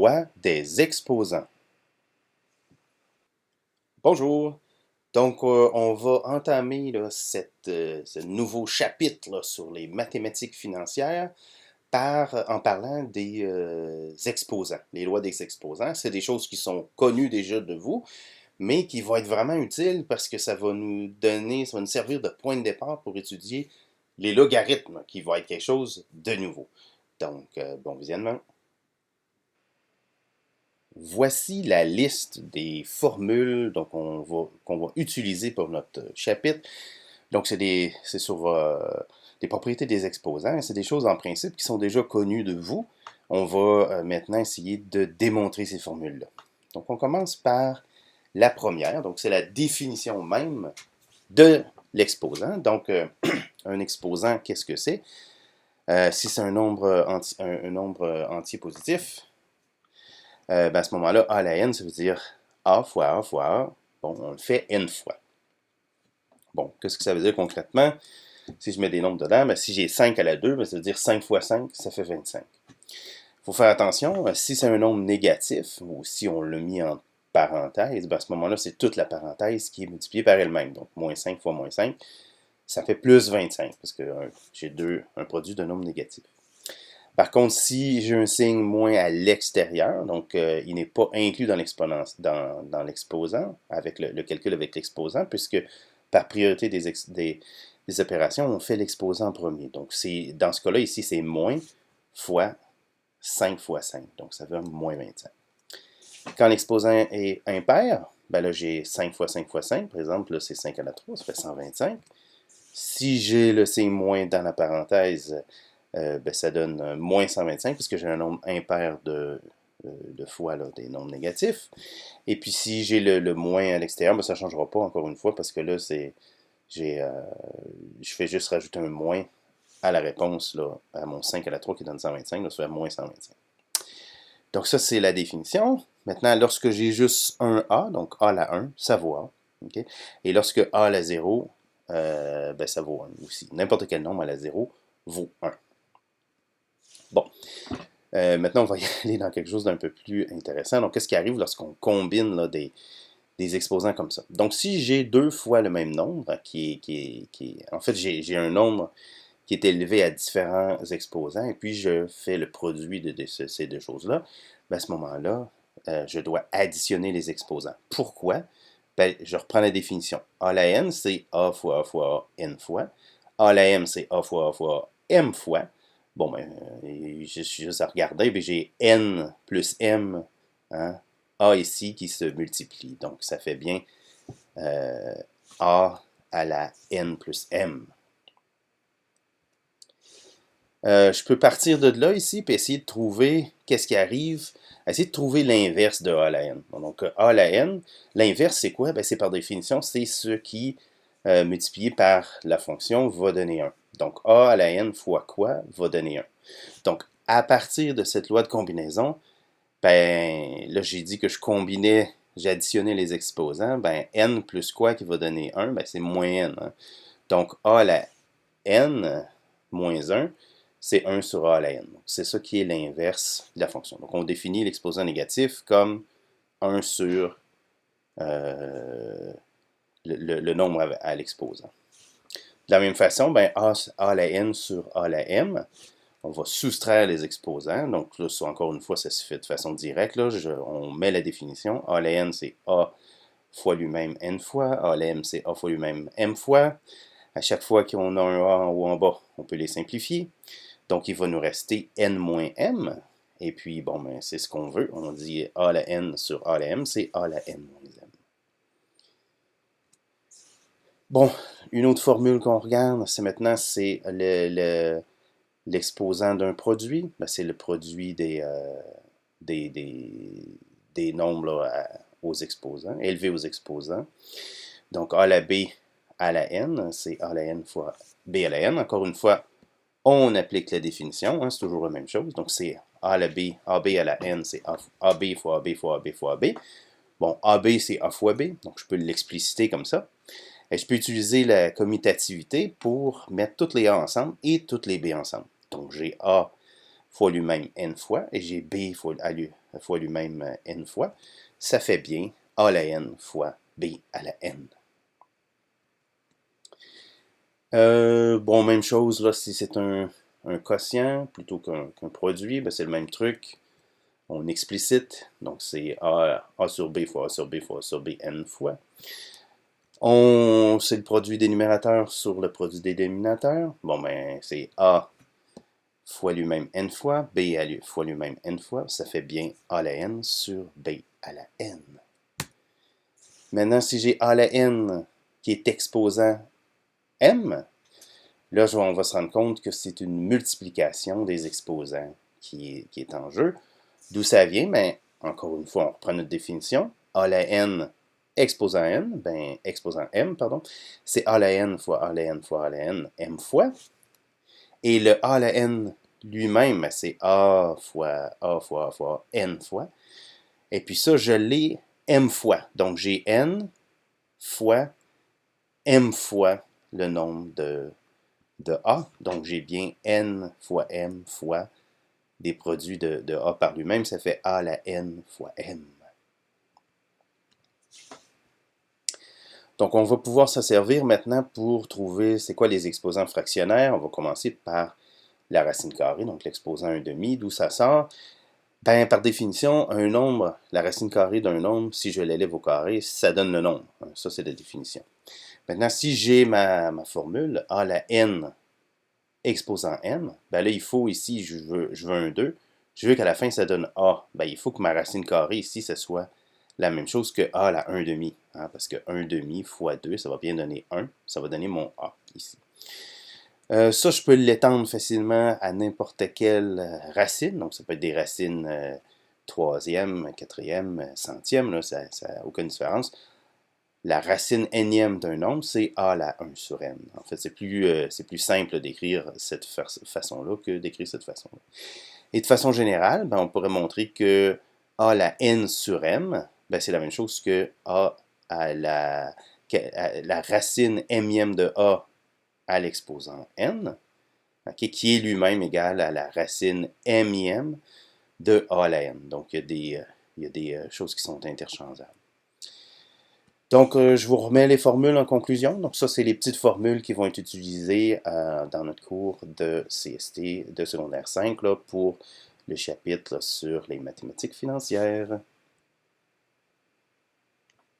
loi des exposants. Bonjour. Donc, on va entamer là, ce nouveau chapitre là, sur les mathématiques financières en parlant des exposants, les lois des exposants. C'est des choses qui sont connues déjà de vous, mais qui vont être vraiment utiles parce que ça va nous servir de point de départ pour étudier les logarithmes, qui vont être quelque chose de nouveau. Donc, bon visionnement. Voici la liste des formules qu'on va utiliser pour notre chapitre. Donc, c'est sur les propriétés des exposants. C'est des choses en principe qui sont déjà connues de vous. On va maintenant essayer de démontrer ces formules-là. Donc, on commence par la première. Donc, c'est la définition même de l'exposant. Donc, un exposant, qu'est-ce que c'est? Si c'est un nombre entier positif, à ce moment-là, A à la n, ça veut dire A fois A fois A. Bon, on le fait n fois. Bon, qu'est-ce que ça veut dire concrètement? Si je mets des nombres dedans, si j'ai 5 à la 2, ça veut dire 5 fois 5, ça fait 25. Il faut faire attention, si c'est un nombre négatif, ou si on l'a mis en parenthèse, à ce moment-là, c'est toute la parenthèse qui est multipliée par elle-même. Donc, moins 5 fois moins 5, ça fait plus 25, parce que j'ai un produit de nombre négatif. Par contre, si j'ai un signe moins à l'extérieur, donc il n'est pas inclus dans l'exposant, avec le calcul avec l'exposant, puisque par priorité des opérations, on fait l'exposant en premier. Donc, dans ce cas-là, ici, c'est moins fois 5 fois 5. Donc, ça fait moins 25. Quand l'exposant est impair, là, j'ai 5 fois 5 fois 5. Par exemple, là, c'est 5 à la 3, ça fait 125. Si j'ai le signe moins dans la parenthèse, ça donne moins 125 puisque j'ai un nombre impair de fois là, des nombres négatifs. Et puis si j'ai le moins à l'extérieur, ça ne changera pas encore une fois parce que là, je fais juste rajouter un moins à la réponse là, à mon 5 à la 3 qui donne 125, là, ça fait moins 125. Donc ça, c'est la définition. Maintenant, lorsque j'ai juste un A, donc A à la 1, ça vaut A. Okay? Et lorsque A à la 0, ça vaut 1 aussi. N'importe quel nombre à la 0 vaut 1. Bon, maintenant, on va y aller dans quelque chose d'un peu plus intéressant. Donc, qu'est-ce qui arrive lorsqu'on combine là, des exposants comme ça? Donc, si j'ai deux fois le même nombre, en fait, j'ai un nombre qui est élevé à différents exposants, et puis je fais le produit de ces deux choses-là, à ce moment-là, je dois additionner les exposants. Pourquoi? Je reprends la définition. A à la n, c'est A fois A fois A n fois. A à la m, c'est A fois A fois A m fois. Bon, je suis juste à regarder, j'ai n plus m, hein, A ici qui se multiplie. Donc, ça fait bien A à la n plus m. Je peux partir de là ici, puis essayer de trouver qu'est-ce qui arrive, essayer de trouver l'inverse de A à la n. Donc, A à la n, l'inverse, c'est quoi? C'est par définition, c'est ce qui, multiplié par la fonction, va donner 1. Donc, A à la n fois quoi va donner 1. Donc, à partir de cette loi de combinaison, là, j'ai dit que j'additionnais les exposants, n plus quoi qui va donner 1, c'est moins n. Hein. Donc, A à la n moins 1, c'est 1 sur A à la n. C'est ça qui est l'inverse de la fonction. Donc, on définit l'exposant négatif comme 1 sur le nombre à l'exposant. De la même façon, A à la n sur A à la m, on va soustraire les exposants. Donc, là, encore une fois, ça se fait de façon directe. Là. On met la définition. A à la n, c'est A fois lui-même n fois. A à la m, c'est A fois lui-même m fois. À chaque fois qu'on a un A en haut en bas, on peut les simplifier. Donc, il va nous rester n moins m. Et puis, c'est ce qu'on veut. On dit A à la n sur A à la m, c'est A à la n moins m. Bon, une autre formule qu'on regarde, c'est l'exposant d'un produit. C'est le produit des nombres là, aux exposants, élevés aux exposants. Donc, A à la b à la n, c'est A à la n fois b à la n. Encore une fois, on applique la définition, hein, c'est toujours la même chose. Donc, c'est A à la b, AB à la n, c'est AB fois AB fois AB fois AB. Bon, AB, c'est A fois B, donc je peux l'expliciter comme ça. Et je peux utiliser la commutativité pour mettre toutes les A ensemble et toutes les B ensemble. Donc, j'ai A fois lui-même n fois, et j'ai B fois lui-même n fois, ça fait bien A à la n fois B à la n. Bon, même chose, là, si c'est un quotient plutôt qu'un produit, ben, c'est le même truc. On explicite, donc c'est A sur B fois A sur B fois A sur B n fois. C'est le produit des numérateurs sur le produit des dénominateurs. Bon, ben, c'est A fois lui-même n fois, B fois lui-même n fois. Ça fait bien A à la n sur B à la n. Maintenant, si j'ai A à la n qui est exposant m, là, on va se rendre compte que c'est une multiplication des exposants qui est en jeu. D'où ça vient? Ben, encore une fois, on reprend notre définition. A à la n exposant n, ben, exposant m, pardon, c'est A à la n fois A à la n fois A à la n, m fois. Et le A à la n lui-même, ben, c'est A fois A fois A fois n fois. Et puis ça, je l'ai m fois. Donc j'ai n fois m fois le nombre de A. Donc j'ai bien n fois m fois des produits de A par lui-même. Ça fait A à la n fois m. Donc, on va pouvoir se servir maintenant pour trouver c'est quoi les exposants fractionnaires. On va commencer par la racine carrée, donc l'exposant 1/2. D'où ça sort? Ben, par définition, un nombre, la racine carrée d'un nombre, si je l'élève au carré, ça donne le nombre. Ça, c'est la définition. Maintenant, si j'ai ma formule, A à la n exposant m, ben là, il faut ici, je veux un 2. Je veux qu'à la fin, ça donne A. Ben, il faut que ma racine carrée ici, ce soit la même chose que A à la 1/2. Parce que 1/2 fois 2, ça va bien donner 1. Ça va donner mon A ici. Ça, je peux l'étendre facilement à n'importe quelle racine. Donc, ça peut être des racines troisième, quatrième, centième. Là, ça n'a aucune différence. La racine nème d'un nombre, c'est A à la 1 sur n. En fait, c'est plus simple d'écrire cette façon-là que d'écrire cette façon-là. Et de façon générale, ben, on pourrait montrer que A à la n sur m, ben, c'est la même chose que A à la racine mième de A à l'exposant n, okay, qui est lui-même égal à la racine mième de A à la n. Donc, il y a des choses qui sont interchangeables. Donc, je vous remets les formules en conclusion. Donc, ça, c'est les petites formules qui vont être utilisées dans notre cours de CST de secondaire 5 là, pour le chapitre là, sur les mathématiques financières.